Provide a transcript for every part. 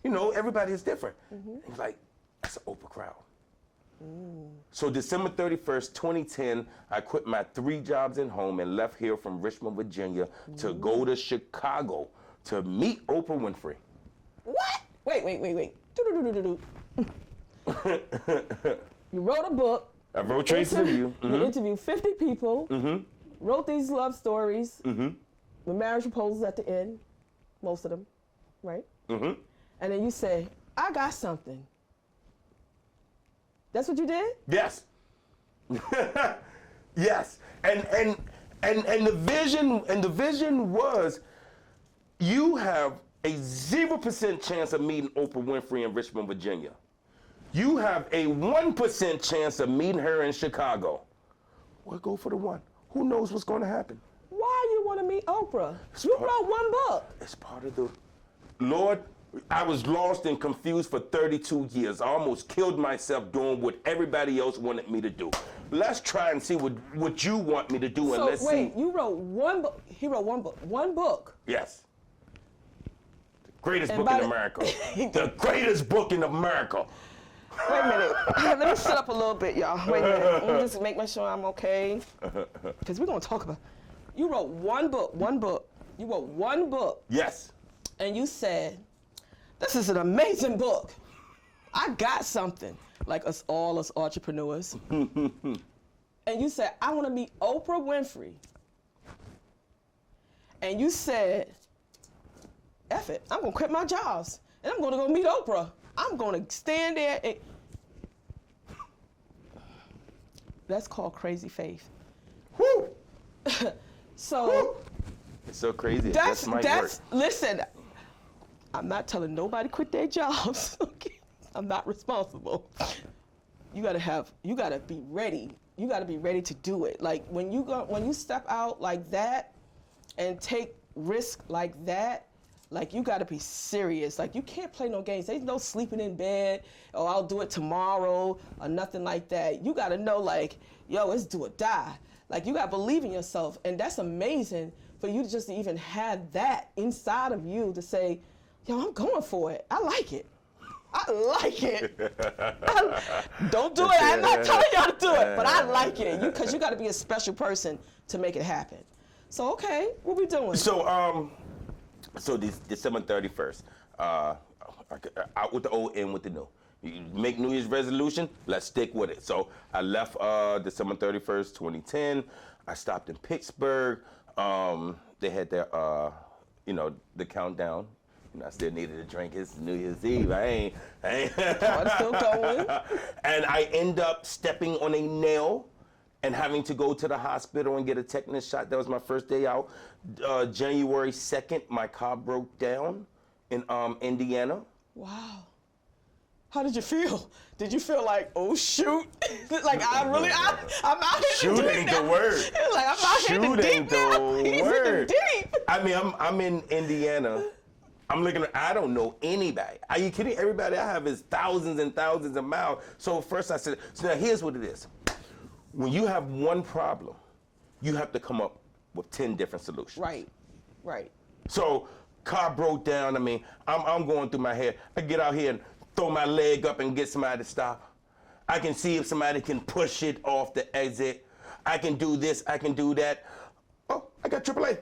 You know, everybody is different. He's like, that's an Oprah crowd. So December 31st, 2010, I quit my 3 jobs at home and left here from Richmond, Virginia to go to Chicago to meet Oprah Winfrey. What? Wait. Do-do-do-do-do-do. You wrote a book. I wrote Tracy's Interview. You interviewed 50 people, wrote these love stories, with marriage proposals at the end, most of them, right? And then you say, I got something. That's what you did? Yes. Yes. And the vision was, you have a 0% chance of meeting Oprah Winfrey in Richmond, Virginia. You have a 1% chance of meeting her in Chicago. Well, go for the 1. Who knows what's going to happen? Why you want to meet Oprah? You wrote 1 book. It's part of the Lord. I was lost and confused for 32 years. I almost killed myself doing what everybody else wanted me to do. Let's try and see what you want me to do, and let's see. So wait, you wrote 1 book. He wrote 1 book. 1 book. Yes. The greatest book in America. The greatest book in America. Wait a minute. Let me sit up a little bit, y'all. Wait a minute. Let me just make sure I'm okay. Because we're going to talk about. You wrote 1 book. 1 book. You wrote 1 book. Yes. And you said, this is an amazing book. I got something, like us entrepreneurs. And you said, I want to meet Oprah Winfrey. And you said, F it, I'm going to quit my jobs. And I'm going to go meet Oprah. I'm going to stand there and... That's called crazy faith. Woo! So... Woo! It's so crazy. That's my work. Listen, I'm not telling nobody quit their jobs. Okay? I'm not responsible. You gotta be ready. You gotta be ready to do it. Like when you step out like that and take risk like that, like you gotta be serious. Like you can't play no games. There's no sleeping in bed, or I'll do it tomorrow, or nothing like that. You gotta know, like, yo, it's do or die. Like you gotta believe in yourself, and that's amazing for you to just even have that inside of you to say, yo, I'm going for it. I like it. I like it. Don't do it. I'm not telling y'all to do it, but I like it. Because you got to be a special person to make it happen. So, okay, what we doing? So, this December 31st, out with the old, in with the new. You make New Year's resolution, let's stick with it. So I left December 31st, 2010. I stopped in Pittsburgh. They had their, the countdown. I still needed a drink. It's New Year's Eve. I ain't. I'm still going. And I end up stepping on a nail and having to go to the hospital and get a tetanus shot. That was my first day out. January 2nd, my car broke down in Indiana. Wow. How did you feel? Did you feel like, oh shoot, like I'm out here Shoot in the deep ain't now. the word. Like I'm out here in the deep now. Shoot ain't the word. Deep. I mean, I'm in Indiana. I'm looking at, I don't know anybody. Are you kidding? Everybody I have is thousands and thousands of miles. So first I said, so now here's what it is. When you have one problem, you have to come up with 10 different solutions. Right. So car broke down. I mean, I'm going through my head. I get out here and throw my leg up and get somebody to stop. I can see if somebody can push it off the exit. I can do this, I can do that. Oh, I got AAA.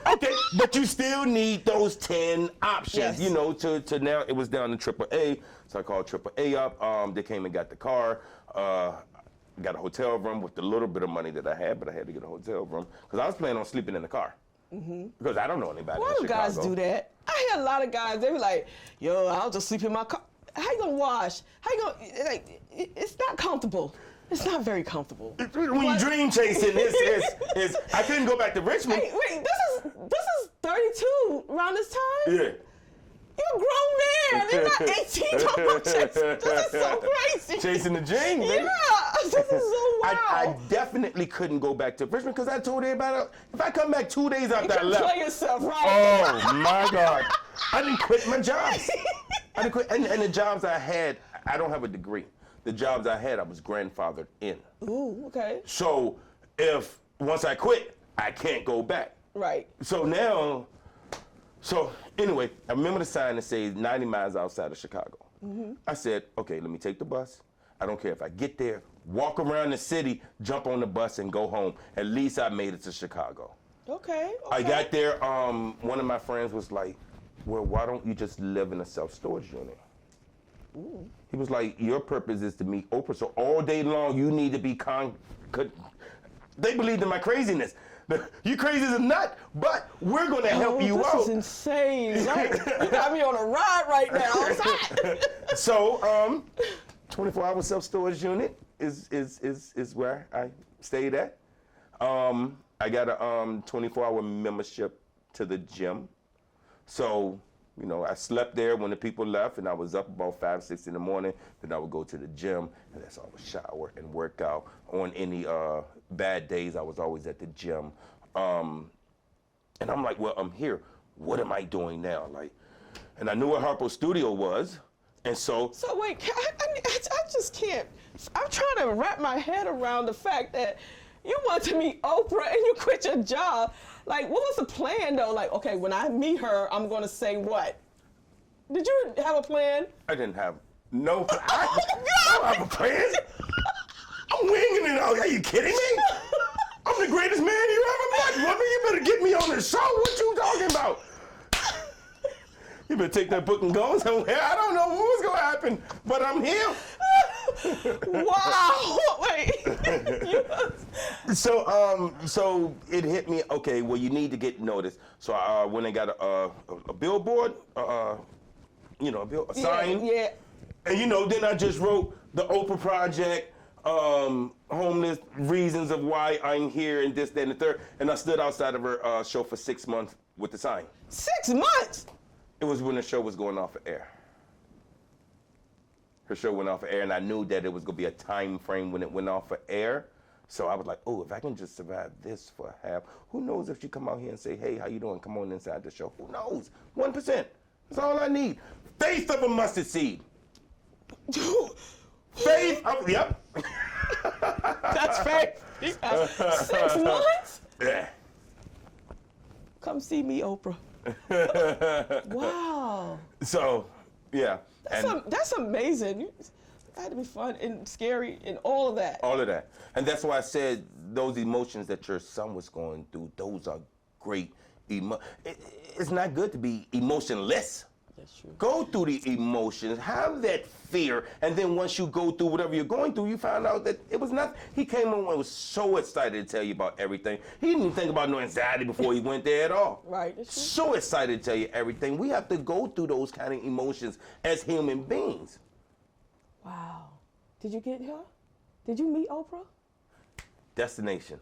Okay, but you still need those 10 options, yes. to now it was down to AAA. So I called AAA up. They came and got the car. Got a hotel room with the little bit of money that I had, but I had to get a hotel room because I was planning on sleeping in the car. Because I don't know anybody in Chicago. Why do guys do that? I hear a lot of guys, they be like, yo, I'll just sleep in my car. How you gonna wash? How you gonna, like, it's not comfortable. It's not very comfortable. When you dream chasing, it's I couldn't go back to Richmond. Wait, this is 32 around this time? Yeah. You're a grown man. You're not 18 talking about chasing. This is so crazy. Chasing the dream, baby. Yeah, this is so wild. I definitely couldn't go back to Richmond because I told everybody, if I come back 2 days after I left. You play yourself, right? Oh, my God. I didn't quit my jobs. I didn't quit. And the jobs I had, I don't have a degree. The jobs I had, I was grandfathered in. Ooh, okay. So once I quit, I can't go back. Right. So now, So anyway, I remember the sign that says 90 miles outside of Chicago. I said, okay, let me take the bus. I don't care if I get there, walk around the city, jump on the bus and go home. At least I made it to Chicago. Okay. I got there, one of my friends was like, well, why don't you just live in a self-storage unit? Ooh. He was like, your purpose is to meet Oprah, so all day long you need to be They believed in my craziness. You crazy as a nut, but we're gonna help you out. This is insane. Like, you got me on a ride right now. Outside. So, 24-hour self-storage unit is where I stayed at. I got a 24-hour membership to the gym. So, you know, I slept there when the people left, and I was up about 5, 6 in the morning. Then I would go to the gym, and that's always shower and work out. On any bad days, I was always at the gym. And I'm like, well, I'm here. What am I doing now? Like, and I knew where Harpo's studio was, and so. So wait, I just can't. I'm trying to wrap my head around the fact that you want to meet Oprah and you quit your job. Like, what was the plan though? Like, okay, when I meet her, I'm gonna say what? Did you have a plan? I didn't have no. I don't have a plan. I'm winging it out. Are you kidding me? I'm the greatest man you ever met. Woman, you better get me on the show. What you talking about? You better take that book and go somewhere. I don't know what's gonna happen, but I'm here. Wow. Wait. So it hit me. Okay, well, you need to get noticed. So I went and got a billboard, a sign. Yeah. And then I just wrote the Oprah Project, homeless reasons of why I'm here, and this, that, and the third. And I stood outside of her show for 6 months with the sign. 6 months. It was when the show was going off of air. Her show went off of air, and I knew that it was going to be a time frame when it went off of air. So I was like, oh, if I can just survive this for half, who knows if she come out here and say, hey, how you doing? Come on inside the show. Who knows? 1%. That's all I need. Faith of a mustard seed. Faith of, yep. That's faith. 6 months? Yeah. Come see me, Oprah. Wow. So, yeah. That's amazing. It had to be fun and scary and all of that. All of that. And that's why I said those emotions that your son was going through, those are great. It's not good to be emotionless. That's true. Go through the emotions, have that fear, and then once you go through whatever you're going through, you find out that it was nothing. He came on and was so excited to tell you about everything. He didn't even think about no anxiety before he went there at all. Right. That's true. So excited to tell you everything. We have to go through those kind of emotions as human beings. Wow. Did you get her? Did you meet Oprah? Destination.